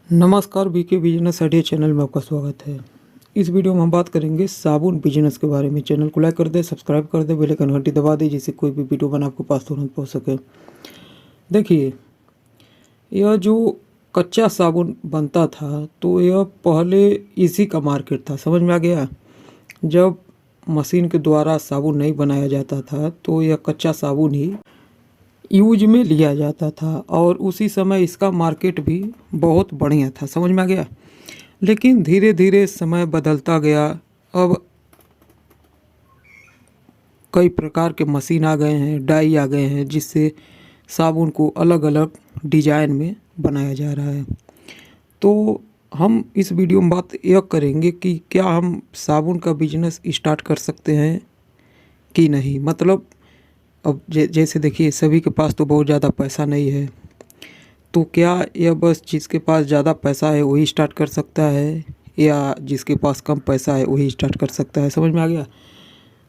नमस्कार, BK business idea channel में आपका स्वागत है। इस वीडियो में हम बात करेंगे साबुन बिजनेस के बारे में। चैनल को लाइक कर दे, सब्सक्राइब कर दे, बेल आइकन घंटी दबा दे जिससे कोई भी वीडियो बना आपके पास तुरंत पहुंच सके। देखिए, यह जो कच्चा साबुन बनता था तो यह पहले इसी का मार्केट था, समझ में आ गया। जब मशीन के द्वारा साबुन नहीं बनाया जाता था तो यह कच्चा साबुन ही यूज में लिया जाता था और उसी समय इसका मार्केट भी बहुत बढ़िया था, समझ में आ गया। लेकिन धीरे धीरे समय बदलता गया। अब कई प्रकार के मशीन आ गए हैं, डाई आ गए हैं, जिससे साबुन को अलग अलग डिजाइन में बनाया जा रहा है। तो हम इस वीडियो में बात यह करेंगे कि क्या हम साबुन का बिजनेस स्टार्ट कर सकते हैं कि नहीं। मतलब अब जैसे देखिए, सभी के पास तो बहुत ज़्यादा पैसा नहीं है, तो क्या यह बस जिसके पास ज़्यादा पैसा है वही स्टार्ट कर सकता है या जिसके पास कम पैसा है वही स्टार्ट कर सकता है, समझ में आ गया।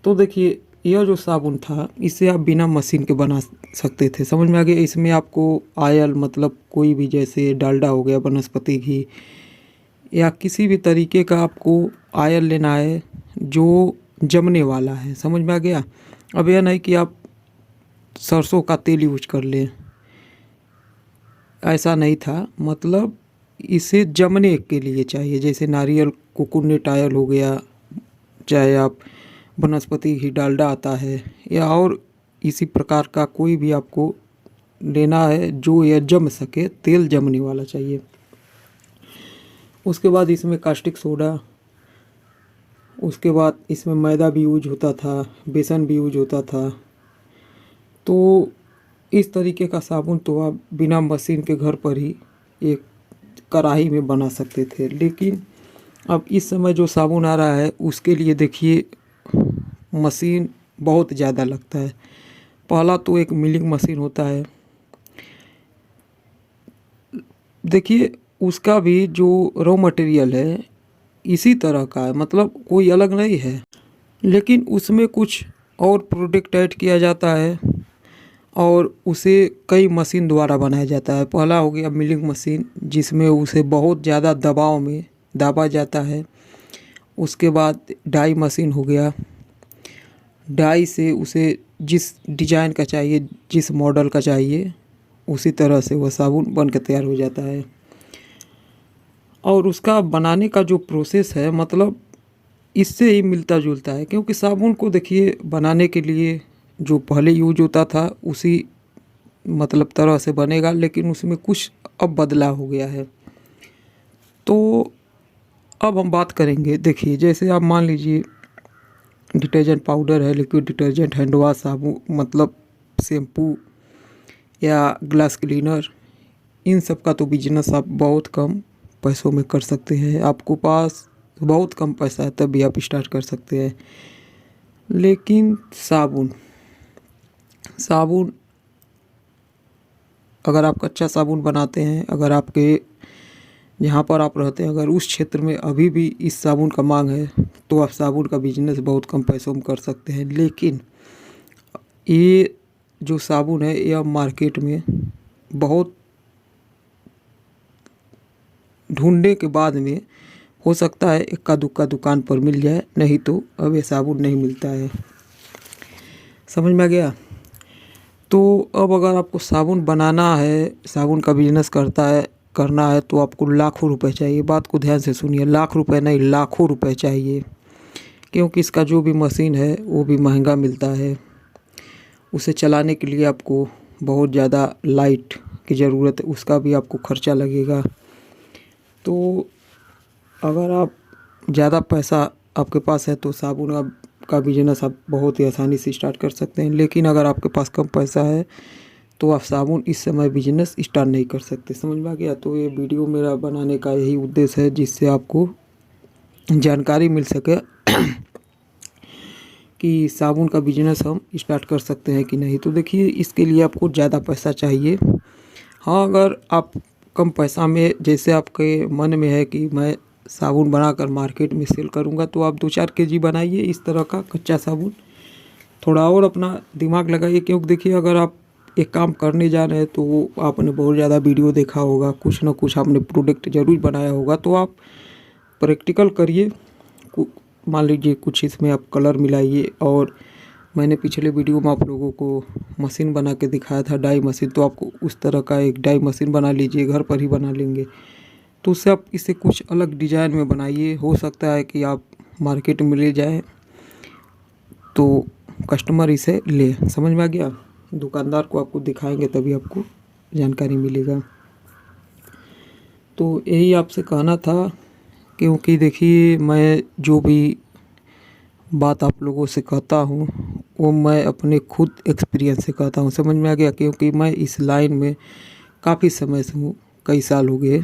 तो देखिए, यह जो साबुन था इसे आप बिना मशीन के बना सकते थे, समझ में आ गया। इसमें आपको ऑयल, मतलब कोई भी, जैसे डालडा हो गया, वनस्पति घी या किसी भी तरीके का आपको ऑयल लेना है जो जमने वाला है, समझ में आ गया। अब यह नहीं कि आप सरसों का तेल यूज कर लें, ऐसा नहीं था। मतलब इसे जमने के लिए चाहिए, जैसे नारियल कोकोनट ऑयल हो गया, चाहे आप वनस्पति घी डालडा आता है, या और इसी प्रकार का कोई भी आपको लेना है जो यह जम सके, तेल जमने वाला चाहिए। उसके बाद इसमें कास्टिक सोडा, उसके बाद इसमें मैदा भी यूज होता था, बेसन भी यूज होता था। तो इस तरीके का साबुन तो आप बिना मशीन के घर पर ही एक कढ़ाई में बना सकते थे। लेकिन अब इस समय जो साबुन आ रहा है उसके लिए देखिए मशीन बहुत ज़्यादा लगता है। पहला तो एक मिलिंग मशीन होता है, देखिए उसका भी जो रॉ मटेरियल है इसी तरह का है, मतलब कोई अलग नहीं है, लेकिन उसमें कुछ और प्रोडक्ट ऐड किया जाता है और उसे कई मशीन द्वारा बनाया जाता है। पहला हो गया मिलिंग मशीन, जिसमें उसे बहुत ज़्यादा दबाव में दाबा जाता है। उसके बाद डाई मशीन हो गया, डाई से उसे जिस डिजाइन का चाहिए, जिस मॉडल का चाहिए, उसी तरह से वह साबुन बन के तैयार हो जाता है। और उसका बनाने का जो प्रोसेस है, मतलब इससे ही मिलता जुलता है, क्योंकि साबुन को देखिए बनाने के लिए जो पहले यूज होता था उसी मतलब तरह से बनेगा, लेकिन उसमें कुछ अब बदलाव हो गया है। तो अब हम बात करेंगे, देखिए जैसे आप मान लीजिए डिटर्जेंट पाउडर है, लिक्विड डिटर्जेंट, हैंड वॉश साबुन, मतलब शैम्पू या ग्लास क्लीनर, इन सब का तो बिजनेस आप बहुत कम पैसों में कर सकते हैं। आपको पास बहुत कम पैसा है तब भी आप स्टार्ट कर सकते हैं। लेकिन साबुन अगर आप कच्चा साबुन बनाते हैं, अगर आपके जहाँ पर आप रहते हैं अगर उस क्षेत्र में अभी भी इस साबुन का मांग है तो आप साबुन का बिजनेस बहुत कम पैसों में कर सकते हैं। लेकिन ये जो साबुन है यह मार्केट में बहुत ढूंढने के बाद में हो सकता है इक्का दुक्का दुकान पर मिल जाए, नहीं तो अब ये साबुन नहीं मिलता है, समझ में आ गया। तो अब अगर आपको साबुन बनाना है, साबुन का बिजनेस करना है तो आपको लाखों रुपए चाहिए। बात को ध्यान से सुनिए, लाख रुपए नहीं, लाखों रुपए चाहिए, क्योंकि इसका जो भी मशीन है वो भी महंगा मिलता है। उसे चलाने के लिए आपको बहुत ज़्यादा लाइट की ज़रूरत है, उसका भी आपको खर्चा लगेगा। तो अगर आप ज़्यादा पैसा आपके पास है तो साबुन का बिजनेस आप बहुत ही आसानी से स्टार्ट कर सकते हैं। लेकिन अगर आपके पास कम पैसा है तो आप साबुन इस समय बिजनेस स्टार्ट नहीं कर सकते, समझ में आ गया। तो ये वीडियो मेरा बनाने का यही उद्देश्य है, जिससे आपको जानकारी मिल सके कि साबुन का बिजनेस हम स्टार्ट कर सकते हैं कि नहीं। तो देखिए, इसके लिए आपको ज़्यादा पैसा चाहिए। हाँ, अगर आप कम पैसा में, जैसे आपके मन में है कि मैं साबुन बनाकर मार्केट में सेल करूंगा, तो आप 2-4 केजी बनाइए इस तरह का कच्चा साबुन। थोड़ा और अपना दिमाग लगाइए, क्योंकि देखिए अगर आप एक काम करने जा रहे हैं तो वो आपने बहुत ज़्यादा वीडियो देखा होगा, कुछ ना कुछ आपने प्रोडक्ट ज़रूर बनाया होगा, तो आप प्रैक्टिकल करिए। मान लीजिए कुछ इसमें आप कलर मिलाइए, और मैंने पिछले वीडियो में आप लोगों को मशीन बना के दिखाया था, डाई मशीन, तो आपको उस तरह का एक डाई मशीन बना लीजिए, घर पर ही बना लेंगे। तो उससे आप इसे कुछ अलग डिज़ाइन में बनाइए, हो सकता है कि आप मार्केट में ले जाएं तो कस्टमर इसे ले। समझ में आ गया? दुकानदार को आपको दिखाएंगे तभी आपको जानकारी मिलेगा। तो यही आपसे कहना था, क्योंकि देखिए मैं जो भी बात आप लोगों से कहता हूँ वो मैं अपने खुद एक्सपीरियंस से कहता हूँ। समझ में आ गया? क्योंकि मैं इस लाइन में काफ़ी समय से हूँ, कई साल हो गए।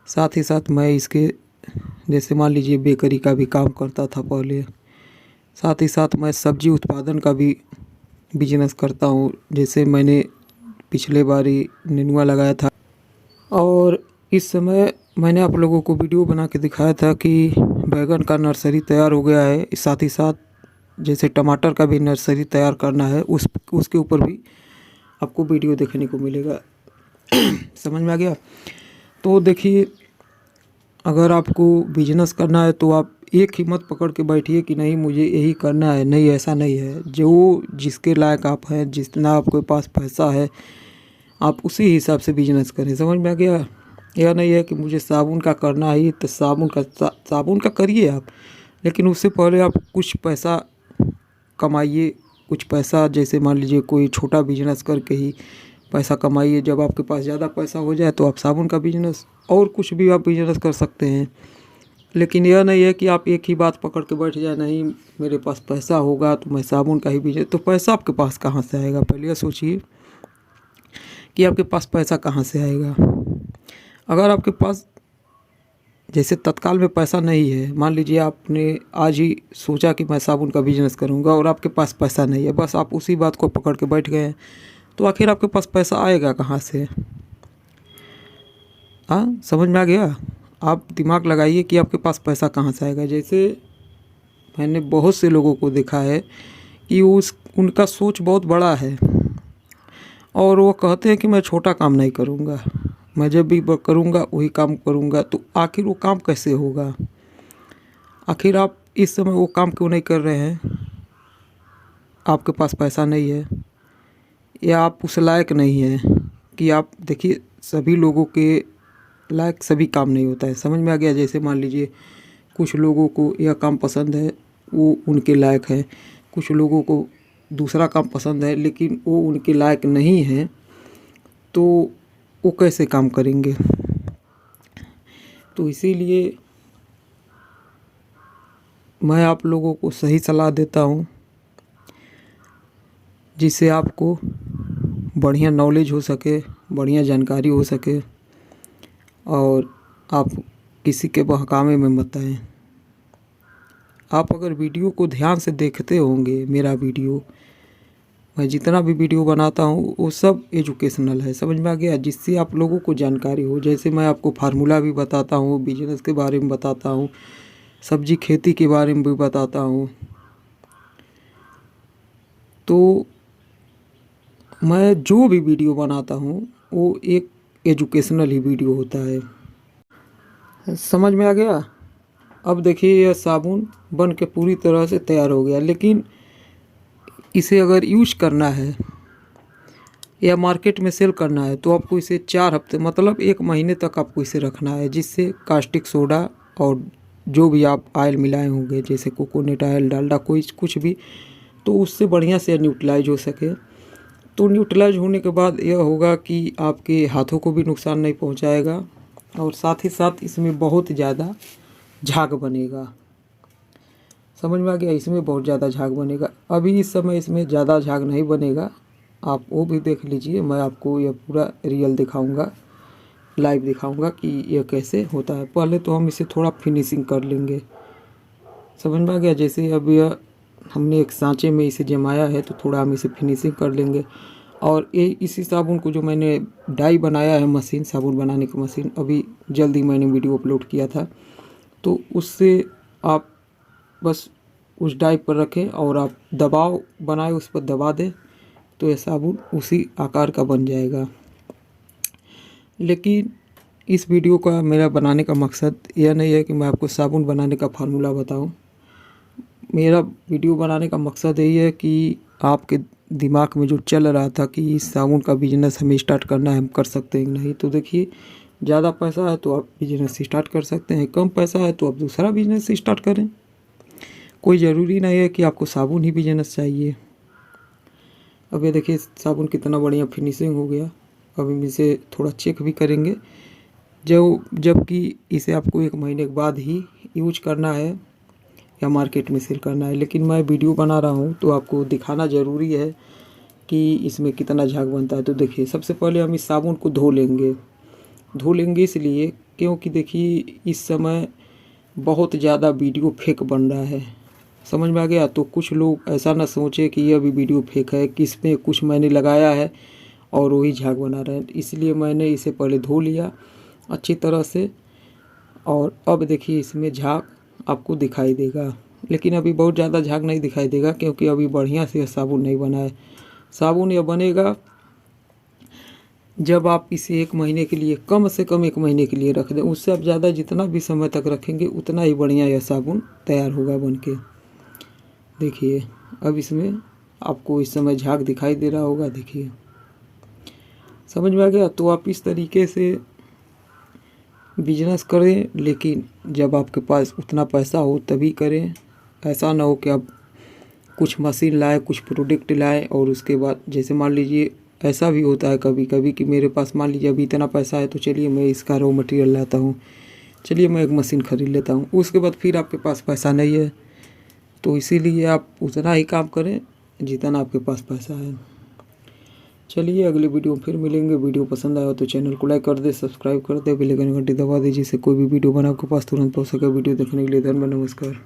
साथ ही साथ मैं इसके जैसे मान लीजिए बेकरी का भी काम करता था पहले। साथ ही साथ मैं सब्जी उत्पादन का भी बिजनेस करता हूँ। जैसे मैंने पिछले बारी नेनुआ लगाया था, और इस समय मैंने आप लोगों को वीडियो बना के दिखाया था कि बैगन का नर्सरी तैयार हो गया है। साथ ही साथ जैसे टमाटर का भी नर्सरी तैयार करना है, उसके ऊपर भी आपको वीडियो देखने को मिलेगा। समझ में आ गया? तो देखिए, अगर आपको बिजनेस करना है तो आप एक ही मत पकड़ के बैठिए कि नहीं मुझे यही करना है। नहीं, ऐसा नहीं है। जो जिसके लायक आप हैं, जितना आपके पास पैसा है, आप उसी हिसाब से बिजनेस करें। समझ में आ गया? यह नहीं है कि मुझे साबुन का करना ही तो साबुन का करिए आप, लेकिन उससे पहले आप कुछ पैसा कमाइए। कुछ पैसा, जैसे मान लीजिए कोई छोटा बिजनेस करके ही पैसा कमाइए। जब आपके पास ज़्यादा पैसा हो जाए तो आप साबुन का बिजनेस और कुछ भी आप बिजनेस कर सकते हैं। लेकिन यह नहीं है कि आप एक ही बात पकड़ के बैठ जाए, नहीं मेरे पास पैसा होगा तो मैं साबुन का ही बिजनेस। तो पैसा आपके पास कहाँ से आएगा? पहले यह सोचिए कि आपके पास पैसा कहाँ से आएगा। अगर आपके पास जैसे तत्काल में पैसा नहीं है, मान लीजिए आपने आज ही सोचा कि मैं साबुन का बिजनेस करूंगा और आपके पास पैसा नहीं है, बस आप उसी बात को पकड़ के बैठ गए, तो आखिर आपके पास पैसा आएगा कहाँ से? हाँ, समझ में आ गया? आप दिमाग लगाइए कि आपके पास पैसा कहाँ से आएगा। जैसे मैंने बहुत से लोगों को देखा है कि उनका सोच बहुत बड़ा है, और वो कहते हैं कि मैं छोटा काम नहीं करूँगा, मैं जब भी करूँगा वही काम करूँगा। तो आखिर वो काम कैसे होगा? आखिर आप इस समय वो काम क्यों नहीं कर रहे हैं? आपके पास पैसा नहीं है, या आप उस लायक नहीं हैं कि आप देखिए, सभी लोगों के लायक सभी काम नहीं होता है। समझ में आ गया? जैसे मान लीजिए कुछ लोगों को यह काम पसंद है, वो उनके लायक है। कुछ लोगों को दूसरा काम पसंद है लेकिन वो उनके लायक नहीं है, तो वो कैसे काम करेंगे? तो इसीलिए मैं आप लोगों को सही सलाह देता हूँ, जिससे आपको बढ़िया नॉलेज हो सके, बढ़िया जानकारी हो सके, और आप किसी के बहकावे में मत आएँ। आप अगर वीडियो को ध्यान से देखते होंगे, मेरा वीडियो, मैं जितना भी वीडियो बनाता हूँ वो सब एजुकेशनल है। समझ में आ गया? जिससे आप लोगों को जानकारी हो। जैसे मैं आपको फार्मूला भी बताता हूँ, बिजनेस के बारे में बताता हूँ, सब्जी खेती के बारे में भी बताता हूँ। तो मैं जो भी वीडियो बनाता हूँ वो एक एजुकेशनल ही वीडियो होता है। समझ में आ गया? अब देखिए, यह साबुन बन के पूरी तरह से तैयार हो गया, लेकिन इसे अगर यूज करना है या मार्केट में सेल करना है तो आपको इसे 4 हफ्ते मतलब 1 महीने तक आपको इसे रखना है, जिससे कास्टिक सोडा और जो भी आप ऑयल मिलाए होंगे, जैसे कोकोनट ऑयल, डालडा, कोई कुछ भी, तो उससे बढ़िया से न्यूट्रलाइज हो सके। तो न्यूट्रलाइज होने के बाद यह होगा कि आपके हाथों को भी नुकसान नहीं पहुंचाएगा, और साथ ही साथ इसमें बहुत ज़्यादा झाग बनेगा। समझ में आ गया? इसमें बहुत ज़्यादा झाग बनेगा। अभी इस समय इसमें ज़्यादा झाग नहीं बनेगा, आप वो भी देख लीजिए। मैं आपको यह पूरा रियल दिखाऊंगा, लाइव दिखाऊंगा कि यह कैसे होता है। पहले तो हम इसे थोड़ा फिनिशिंग कर लेंगे। समझ में आ गया? जैसे अब यह हमने एक सांचे में इसे जमाया है तो थोड़ा हम इसे फिनिशिंग कर लेंगे। और ये इसी साबुन को जो मैंने डाई बनाया है, मशीन, साबुन बनाने की मशीन, अभी जल्दी मैंने वीडियो अपलोड किया था, तो उससे आप बस उस डाई पर रखें और आप दबाव बनाए, उस पर दबा दें, तो यह साबुन उसी आकार का बन जाएगा। लेकिन इस वीडियो का मेरा बनाने का मकसद यह नहीं है कि मैं आपको साबुन बनाने का फार्मूला बताऊं। मेरा वीडियो बनाने का मकसद यही है कि आपके दिमाग में जो चल रहा था कि इस साबुन का बिजनेस हमें स्टार्ट करना है, हम कर सकते हैं नहीं, तो देखिए ज़्यादा पैसा है तो आप बिजनेस स्टार्ट कर सकते हैं, कम पैसा है तो आप दूसरा बिजनेस स्टार्ट करें। कोई ज़रूरी नहीं है कि आपको साबुन ही बिजनेस चाहिए। अब ये देखिए साबुन कितना बढ़िया फिनिशिंग हो गया। अब हम इसे थोड़ा चेक भी करेंगे, जबकि इसे आपको 1 महीने के बाद ही यूज करना है या मार्केट में सेल करना है। लेकिन मैं वीडियो बना रहा हूँ तो आपको दिखाना ज़रूरी है कि इसमें कितना झाग बनता है। तो देखिए सबसे पहले हम इस साबुन को धो लेंगे इसलिए क्योंकि देखिए इस समय बहुत ज़्यादा वीडियो फेक बन रहा है, समझ में आ गया। तो कुछ लोग ऐसा ना सोचे कि यह भी वीडियो फेक है, कि इसमें कुछ मैंने लगाया है और वही झाग बना रहे हैं। इसलिए मैंने इसे पहले धो लिया अच्छी तरह से, और अब देखिए इसमें झाग आपको दिखाई देगा। लेकिन अभी बहुत ज़्यादा झाग नहीं दिखाई देगा क्योंकि अभी बढ़िया से साबुन नहीं बना है। साबुन यह बनेगा जब आप इसे 1 महीने के लिए, कम से कम 1 महीने के लिए रख दें। उससे आप ज़्यादा जितना भी समय तक रखेंगे उतना ही बढ़िया यह साबुन तैयार होगा बन के। देखिए अब इसमें आपको इस समय झाग दिखाई दे रहा होगा, देखिए समझ में आ गया। तो आप इस तरीके से बिजनेस करें, लेकिन जब आपके पास उतना पैसा हो तभी करें। ऐसा ना हो कि आप कुछ मशीन लाए, कुछ प्रोडक्ट लाए और उसके बाद, जैसे मान लीजिए ऐसा भी होता है कभी कभी कि मेरे पास मान लीजिए अभी इतना पैसा है तो चलिए मैं इसका रॉ मटेरियल लाता हूँ, चलिए मैं एक मशीन ख़रीद लेता हूँ। उसके बाद फिर आपके पास पैसा नहीं है, तो इसीलिए आप उतना ही काम करें जितना आपके पास पैसा है। चलिए अगले वीडियो में फिर मिलेंगे। वीडियो पसंद आया तो चैनल को लाइक कर दे, सब्सक्राइब कर दे, बेल आइकन घंटी दबा दे, जिससे कोई भी वीडियो बना आपके पास तुरंत पहुंच सके। वीडियो देखने के लिए धन्यवाद, नमस्कार।